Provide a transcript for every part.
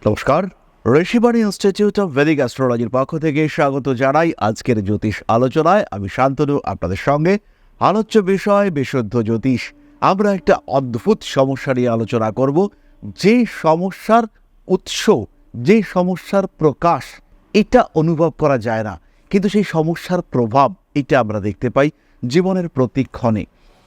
নমস্কার, Rishibani institute of Vedic অ্যাস্ট্রোলজির পক্ষ থেকে স্বাগত জানাই আজকের জ্যোতিষ আলোচনায়। আমি শান্তনু আপনাদের সঙ্গে। আলোচ্য বিষয় বিশুদ্ধ জ্যোতিষ। আমরা একটা অদ্ভুত সমস্যা নিয়ে আলোচনা করব, যে সমস্যার উৎস, যে সমস্যার প্রকাশ এটা অনুভব করা যায় না, কিন্তু সেই সমস্যার প্রভাব এটা আমরা দেখতে পাই জীবনের প্রতিক্ষণে।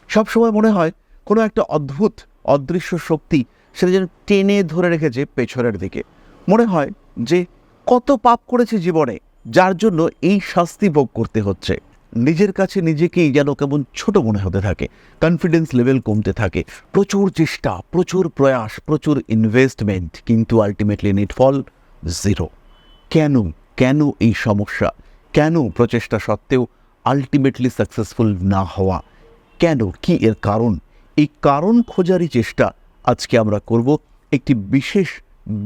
সবসময় মনে হয় কোনো একটা অদ্ভুত অদৃশ্য শক্তি সেটা যেন টেনে ধরে রেখেছে পেছনের দিকে। মনে হয় যে কত পাপ করেছে জীবনে, যার জন্য এই শাস্তি ভোগ করতে হচ্ছে। নিজের কাছে নিজেকেই যেন কেমন ছোট মনে হতে থাকে, কনফিডেন্স লেভেল কমতে থাকে। প্রচুর চেষ্টা, প্রচুর প্রয়াস, প্রচুর ইনভেস্টমেন্ট, কিন্তু আলটিমেটলি নিটফল জিরো। কেন কেন এই সমস্যা? কেন প্রচেষ্টা সত্ত্বেও আলটিমেটলি সাকসেসফুল না হওয়া? কেন, কি এর কারণ? এই কারণ খোঁজারই চেষ্টা আজকে আমরা করব একটি বিশেষ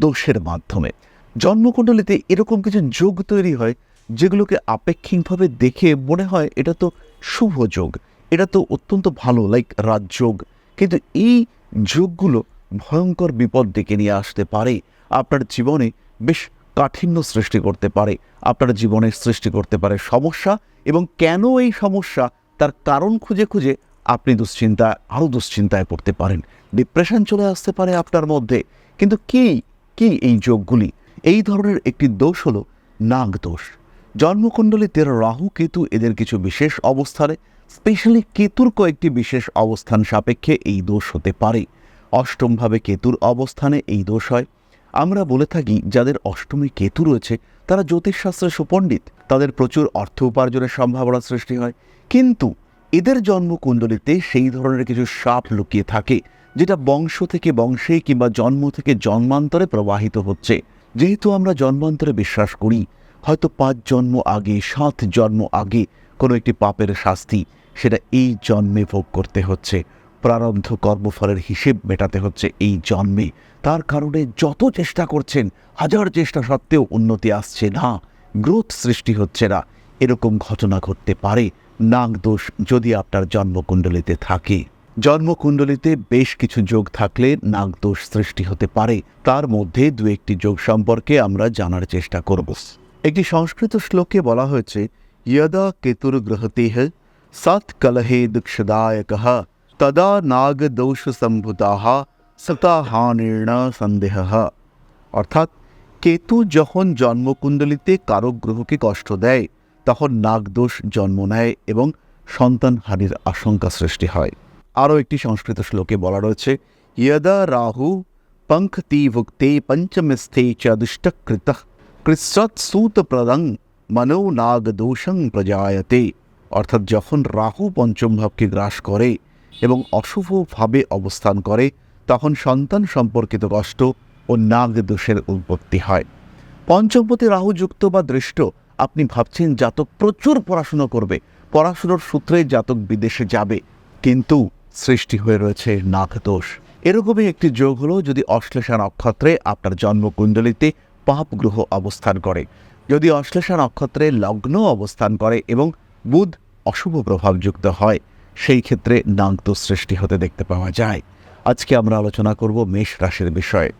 দোষের মাধ্যমে। জন্মকুণ্ডলিতে এরকম কিছু যোগ তৈরি হয় যেগুলোকে আপেক্ষিকভাবে দেখে মনে হয় এটা তো শুভ যোগ, এটা তো অত্যন্ত ভালো, লাইক রাজযোগ। কিন্তু এই যোগগুলো ভয়ঙ্কর বিপদ ডেকে নিয়ে আসতে পারে, আপনার জীবনে বেশ কাঠিন্য সৃষ্টি করতে পারে, আপনার জীবনে সৃষ্টি করতে পারে সমস্যা। এবং কেন এই সমস্যা, তার কারণ খুঁজে খুঁজে আপনি আরও দুশ্চিন্তায় পড়তে পারেন, ডিপ্রেশন চলে আসতে পারে আপনার মধ্যে। কিন্তু কি কি এই যোগগুলি? এই ধরনের একটি দোষ হলো নাগ দোষ। জন্মকুণ্ডলিতে রাহু কেতু এদের কিছু বিশেষ অবস্থানে, স্পেশালি কেতুর কয়েকটি বিশেষ অবস্থান সাপেক্ষে এই দোষ হতে পারে। অষ্টমভাবে কেতুর অবস্থানে এই দোষ হয়। আমরা বলে থাকি যাদের অষ্টমী কেতু রয়েছে তারা জ্যোতিষশাস্ত্রে সুপণ্ডিত, তাদের প্রচুর অর্থ উপার্জনের সম্ভাবনা সৃষ্টি হয়। কিন্তু এদের জন্মকুণ্ডলিতে সেই ধরনের কিছু সাপ লুকিয়ে থাকে, যেটা বংশ থেকে বংশে কিংবা জন্ম থেকে জন্মান্তরে প্রবাহিত হচ্ছে। যেহেতু আমরা জন্মান্তরে বিশ্বাস করি, হয়তো 5 জন্ম আগে, 7 জন্ম আগে কোনো একটি পাপের শাস্তি সেটা এই জন্মে ভোগ করতে হচ্ছে, প্রারব্ধ কর্মফলের হিসেব মেটাতে হচ্ছে এই জন্মে। তার কারণে যত চেষ্টা করছেন, হাজার চেষ্টা সত্ত্বেও উন্নতি আসছে না, গ্রোথ সৃষ্টি হচ্ছে না। এরকম ঘটনা ঘটতে পারে নাগদোষ যদি আপনার জন্মকুণ্ডলিতে থাকে। জন্মকুণ্ডলিতে বেশ কিছু যোগ থাকলে নাগদোষ সৃষ্টি হতে পারে। তার মধ্যে 2-1টি যোগ সম্পর্কে আমরা জানার চেষ্টা করব। একটি সংস্কৃত শ্লোকে বলা হয়েছে, ইয়দা কেতুর গ্রহতেহ সৎ কলহে দুঃখদায়কঃ তদা নাগদোষ সম্ভূতাঃ সতাহানির্ণ সন্দেহ। অর্থাৎ কেতু যখন জন্মকুণ্ডলিতে কারক গ্রহকে কষ্ট দেয় তখন নাগদোষ জন্ম নেয় এবং সন্তানহানির আশঙ্কা সৃষ্টি হয়। আরও একটি সংস্কৃত শ্লোকে বলা রয়েছে, ইয়দা রাহু পঙ্খতি ভুক্তে পঞ্চমস্থে চ দুষ্টকৃতঃ কৃচ্ছৎসূতপ্রদং মনো নাগদোষং প্রজায়তে। অর্থাৎ যখন রাহু পঞ্চম ভাবকে গ্রাস করে এবং অশুভভাবে অবস্থান করে তখন সন্তান সম্পর্কিত কষ্ট ও নাগদোষের উৎপত্তি হয়। পঞ্চমপতি রাহুযুক্ত বা দৃষ্ট, আপনি ভাবছেন জাতক প্রচুর পড়াশুনো করবে, পড়াশুনোর সূত্রে জাতক বিদেশে যাবে, কিন্তু সৃষ্টি হয়ে রয়েছে নাগদোষ। এরকমই একটি যোগ হলো যদি অশ্লেষা নক্ষত্রে আপনার জন্মকুণ্ডলিতে পাপ গ্রহ অবস্থান করে, যদি অশ্লেষা নক্ষত্রে লগ্ন অবস্থান করে এবং বুধ অশুভ প্রভাবযুক্ত হয়, সেই ক্ষেত্রে নাগদোষ সৃষ্টি হতে দেখতে পাওয়া যায়। আজকে আমরা আলোচনা করব মেষ রাশির বিষয়ে।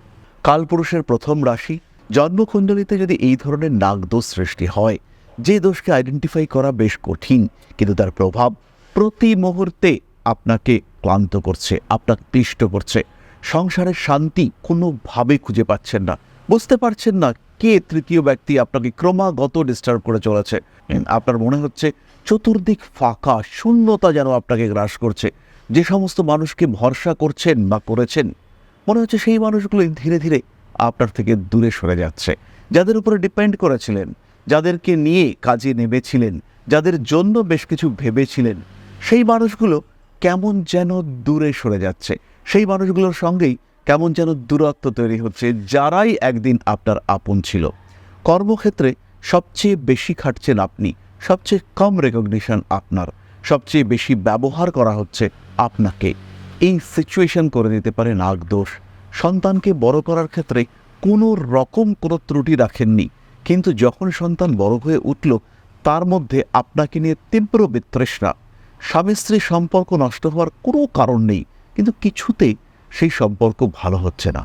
কালপুরুষের প্রথম রাশি। জন্মকুণ্ডলিতে যদি এই ধরনের নাগদোষ সৃষ্টি হয়, যে দোষকে আইডেন্টিফাই করা বেশ কঠিন, কিন্তু তার প্রভাব প্রতি মুহূর্তে আপনাকে ক্লান্ত করছে, আপনাকে ক্লিষ্ট করছে। সংসারের শান্তি কোনোভাবে খুঁজে পাচ্ছেন না, বুঝতে পারছেন না কে তৃতীয় ব্যক্তি আপনাকে ক্রমাগত ডিস্টার্ব করে চলেছে। আপনার মনে হচ্ছে চতুর্দিক ফাঁকা, শূন্যতা যেন আপনাকে গ্রাস করছে। যে সমস্ত মানুষকে ভরসা করছেন বা করেছেন, মনে হচ্ছে সেই মানুষগুলো ধীরে ধীরে আপনার থেকে দূরে সরে যাচ্ছে। যাদের উপরে ডিপেন্ড করেছিলেন, যাদেরকে নিয়ে কাজে নেমেছিলেন, যাদের জন্য বেশ কিছু ভেবেছিলেন, সেই মানুষগুলো কেমন যেন দূরে সরে যাচ্ছে। সেই মানুষগুলোর সঙ্গেই কেমন যেন দূরত্ব তৈরি হচ্ছে, যারাই একদিন আপনার আপন ছিল। কর্মক্ষেত্রে সবচেয়ে বেশি খাটছেন আপনি, সবচেয়ে কম রেকগনিশন আপনার, সবচেয়ে বেশি ব্যবহার করা হচ্ছে আপনাকে। এই সিচুয়েশন করে দিতে পারে নাগদোষ। সন্তানকে বড় করার ক্ষেত্রে কোনো রকম কোনো ত্রুটি রাখেননি, কিন্তু যখন সন্তান বড় হয়ে উঠল তার মধ্যে আপনাকে নিয়ে তীব্র বিতৃষ্ণা। স্বামী স্ত্রী সম্পর্ক নষ্ট হওয়ার কোনো কারণ নেই, কিন্তু কিছুতেই সেই সম্পর্ক ভালো হচ্ছে না।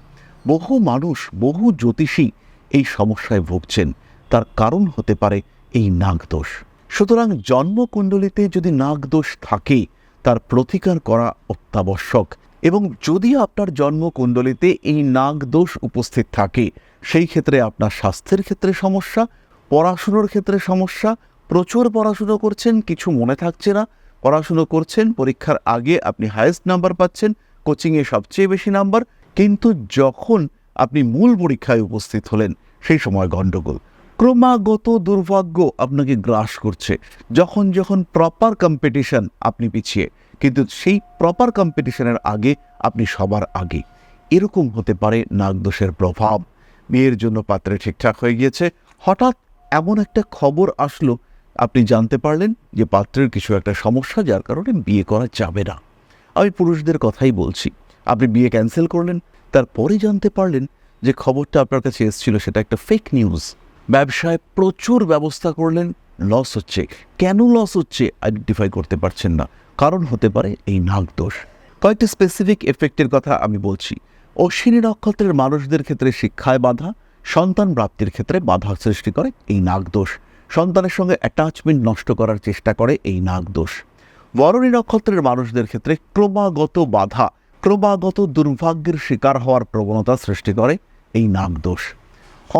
বহু মানুষ, বহু জ্যোতিষী এই সমস্যায় ভুগছেন। তার কারণ হতে পারে এই নাগদোষ। সুতরাং জন্মকুণ্ডলিতে যদি নাগদোষ থাকে তার প্রতিকার করা অত্যাবশ্যক। এবং যদি আপনার জন্মকুণ্ডলিতে এই নাগদোষ উপস্থিত থাকে সেই ক্ষেত্রে আপনার স্বাস্থ্যের ক্ষেত্রে সমস্যা, পড়াশুনোর ক্ষেত্রে সমস্যা, প্রচুর পড়াশুনো করছেন কিছু মনে থাকছে না, পড়াশুনো করছেন পরীক্ষার আগে আপনি হায়েস্ট নাম্বার পাচ্ছেন, কোচিংয়ে সবচেয়ে বেশি নাম্বার, কিন্তু যখন আপনি মূল পরীক্ষায় উপস্থিত হলেন সেই সময় গণ্ডগোল। ক্রমাগত দুর্ভাগ্য আপনাকে গ্রাস করছে। যখন যখন প্রপার কম্পিটিশন আপনি পিছিয়ে, কিন্তু সেই প্রপার কম্পিটিশনের আগে আপনি সবার আগে। এরকম হতে পারে নাগদোষের প্রভাব। বিয়ের জন্য পাত্রে ঠিকঠাক হয়ে গিয়েছে, হঠাৎ এমন একটা খবর আসলো, আপনি জানতে পারলেন যে পাত্রের কিছু একটা সমস্যা, যার কারণে বিয়ে করা যাবে না। আমি পুরুষদের কথাই বলছি। আপনি বিয়ে ক্যান্সেল করলেন, তারপরে জানতে পারলেন যে খবরটা আপনার কাছে এসেছিল সেটা একটা ফেক নিউজ। ব্যবসায় প্রচুর ব্যবস্থা করলেন, লস হচ্ছে। কেন লস হচ্ছে আইডেন্টিফাই করতে পারছেন না, কারণ হতে পারে এই নাগদোষ। কয়েকটি স্পেসিফিক এফেক্টের কথা আমি বলছি। অশ্বিনী নক্ষত্রের মানুষদের ক্ষেত্রে শিক্ষায় বাধা, সন্তান প্রাপ্তির ক্ষেত্রে বাধা সৃষ্টি করে এই নাগদোষ। সন্তানের সঙ্গে অ্যাটাচমেন্ট নষ্ট করার চেষ্টা করে এই নাগদোষ। বরণী নক্ষত্রের মানুষদের ক্ষেত্রে ক্রমাগত বাধা, ক্রমাগত দুর্ভাগ্যের শিকার হওয়ার প্রবণতা সৃষ্টি করে এই নাগদোষ।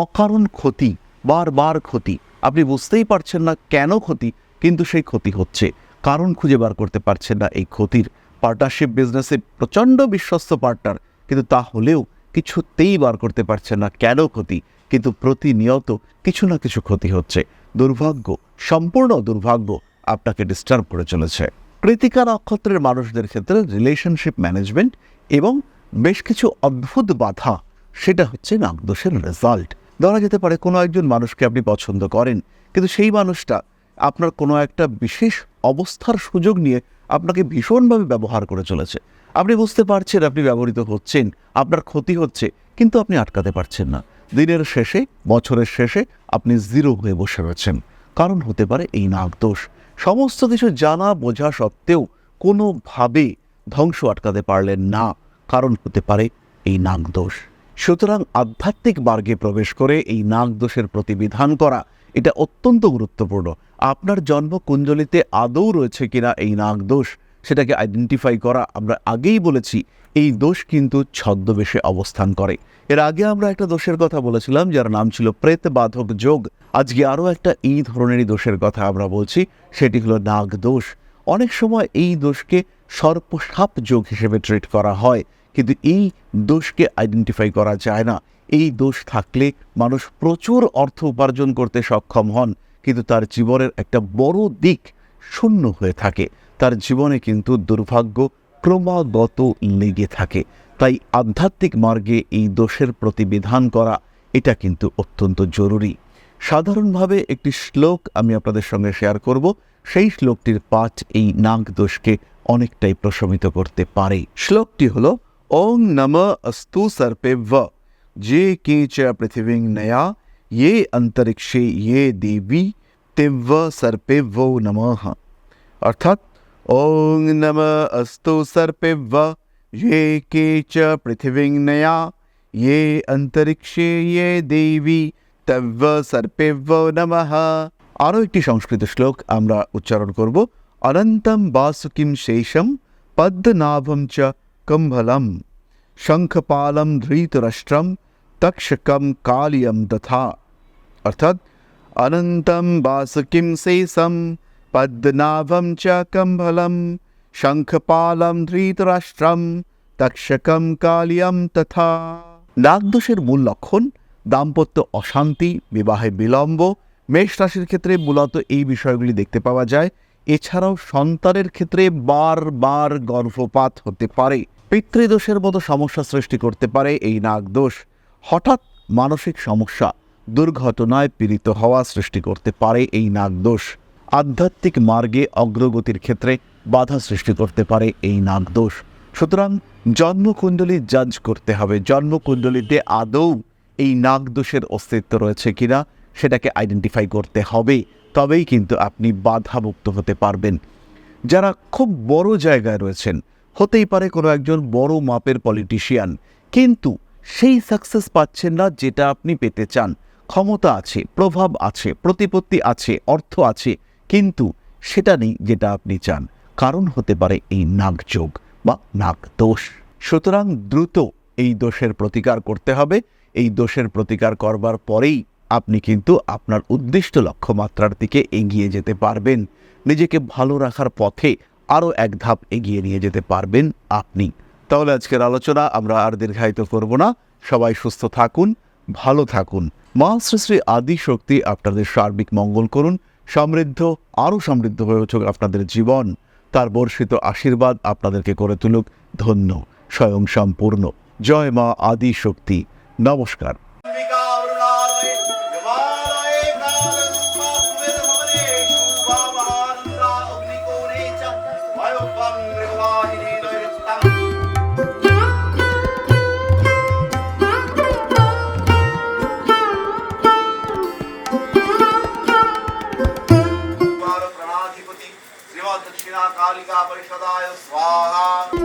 অকারণ ক্ষতি, বারবার ক্ষতি, আপনি বুঝতেই পারছেন না কেন ক্ষতি, কিন্তু সেই ক্ষতি হচ্ছে, কারণ খুঁজে বার করতে পারছেন না এই ক্ষতির। পার্টনারশিপ বিজনেসে প্রচণ্ড বিশ্বস্ত পার্টনার, কিন্তু তা হলেও কিছুতেই বার করতে পারছেন না কেন ক্ষতি, কিন্তু প্রতিনিয়ত কিছু না কিছু ক্ষতি হচ্ছে। দুর্ভাগ্য, সম্পূর্ণ দুর্ভাগ্য আপনাকে ডিস্টার্ব করে চলেছে। কৃতিকা নক্ষত্রের মানুষদের ক্ষেত্রে রিলেশনশিপ ম্যানেজমেন্ট এবং বেশ কিছু অদ্ভুত বাধা, সেটা হচ্ছে নাগদোষের রেজাল্ট। ধরা যেতে পারে কোনো একজন মানুষকে আপনি পছন্দ করেন, কিন্তু সেই মানুষটা আপনার কোনো একটা বিশেষ অবস্থার সুযোগ নিয়ে আপনাকে ভীষণভাবে ব্যবহার করে চলেছে। আপনি বুঝতে পারছেন আপনি ব্যবহৃত হচ্ছেন, আপনার ক্ষতি হচ্ছে, কিন্তু আপনি আটকাতে পারছেন না। দিনের শেষে, বছরের শেষে আপনি জিরো হয়ে বসে রয়েছেন। কারণ হতে পারে এই নাগদোষ। সমস্ত কিছু জানা বোঝা সত্ত্বেও কোনোভাবে ধ্বংস আটকাতে পারলেন না, কারণ হতে পারে এই নাগদোষ। সুতরাং আধ্যাত্মিক মার্গে প্রবেশ করে এই নাগদোষের প্রতিবিধান করা এটা অত্যন্ত গুরুত্বপূর্ণ। আপনার জন্মকুণ্ডলিতে আদৌ রয়েছে কিনা এই নাগদোষ সেটাকে আইডেন্টিফাই করা। আমরা আগেই বলেছি এই দোষ কিন্তু ছদ্মবেশে অবস্থান করে। এর আগে আমরা একটা দোষের কথা বলেছিলাম যার নাম ছিল প্রেতবাধক যোগ। আজকে আরও একটা এই ধরনেরই দোষের কথা আমরা বলছি, সেটি হলো নাগদোষ। অনেক সময় এই দোষকে সর্পসাপ যোগ হিসেবে ট্রিট করা হয়, কিন্তু এই দোষকে আইডেন্টিফাই করা যায় না। এই দোষ থাকলে মানুষ প্রচুর অর্থ উপার্জন করতে সক্ষম হন, কিন্তু তার জীবনের একটা বড় দিক শূন্য হয়ে থাকে। তার জীবনে কিন্তু দুর্ভাগ্য ক্রমাগত লেগে থাকে। তাই আধ্যাত্মিক মার্গে এই দোষের প্রতিবিধান করা এটা কিন্তু অত্যন্ত জরুরি। সাধারণভাবে একটি শ্লোক আমি আপনাদের সঙ্গে শেয়ার করব। সেই শ্লোকটির পাঠ এই নাগদোষকে অনেকটাই প্রশমিত করতে পারে। শ্লোকটি হলো ওং নমঃ অস্তু সর্পেভ্য যে কেচ পৃথিবীং নয়া ये अंतरिक्षे ये देवी तेव्য सर्पेभ্যো নমঃ। অর্থাৎ ওং নমঃ অস্তু সর্পেভ্য ये কেচ পৃথিবীং নয়া ये अंतरिक्षे ये देवी তেব্য সর্পেভ্যো নমঃ। আরও একটি সংস্কৃত শ্লোক আমরা উচ্চারণ করব। অনন্তম বাসুকিম শেষম পদ্মনাভম চ কম্ভলম শঙ্খপালম ধৃতরাষ্ট্রম তক্ষকম কালিয়ম তথা। অর্থাৎ অনন্তম বাসুকিম শেষম পদ্মনাভম চ কম্ভলম শঙ্খপালম ধৃতরাষ্ট্রম তক্ষকম কালিয়ম তথা। নাগদোষের মূল লক্ষণ দাম্পত্য অশান্তি, বিবাহে বিলম্ব। মেষ রাশির ক্ষেত্রে মূলত এই বিষয়গুলি দেখতে পাওয়া যায়। এছাড়াও সন্তানের ক্ষেত্রে বারবার গর্ভপাত হতে পারে। পিতৃদোষের মতো সমস্যা সৃষ্টি করতে পারে এই নাগদোষ। হঠাৎ মানসিক সমস্যা, দুর্ঘটনায় পীড়িত হওয়া সৃষ্টি করতে পারে এই নাগদোষ। আধ্যাত্মিক মার্গে অগ্রগতির ক্ষেত্রে বাধা সৃষ্টি করতে পারে এই নাগদোষ। সুতরাং জন্মকুণ্ডলী জাজ করতে হবে, জন্মকুণ্ডলীতে আদৌ এই নাগদোষের অস্তিত্ব রয়েছে কিনা সেটাকে আইডেন্টিফাই করতে হবে, তবেই কিন্তু আপনি বাধামুক্ত হতে পারবেন। যারা খুব বড় জায়গায় রয়েছেন, হতেই পারে কোনো একজন বড় মাপের পলিটিশিয়ান, কিন্তু সেই সাকসেস পাচ্ছেন না যেটা আপনি পেতে চান। ক্ষমতা আছে, প্রভাব আছে, প্রতিপত্তি আছে, অর্থ আছে, কিন্তু সেটা নেই যেটা আপনি চান। কারণ হতে পারে এই নাগযোগ বা নাগদোষ। সুতরাং দ্রুত এই দোষের প্রতিকার করতে হবে। এই দোষের প্রতিকার করবার পরেই আপনি কিন্তু আপনার উদ্দিষ্ট লক্ষ্যমাত্রার দিকে এগিয়ে যেতে পারবেন। নিজেকে ভালো রাখার পথে আরও এক ধাপ এগিয়ে নিয়ে যেতে পারবেন আপনি। তাহলে আজকের আলোচনা আমরা আর দীর্ঘায়িত করব না। সবাই সুস্থ থাকুন, ভালো থাকুন। মা শ্রী শ্রী আদি শক্তি আপনাদের সার্বিক মঙ্গল করুন। সমৃদ্ধ, আরও সমৃদ্ধ হয়ে উঠুক আপনাদের জীবন। তার বর্ষিত আশীর্বাদ আপনাদেরকে করে তুলুক ধন্য, স্বয়ং সম্পূর্ণ। জয় মা আদি শক্তি। নমস্কার। दक्षिणा कालिका परिषदाय स्वाहा।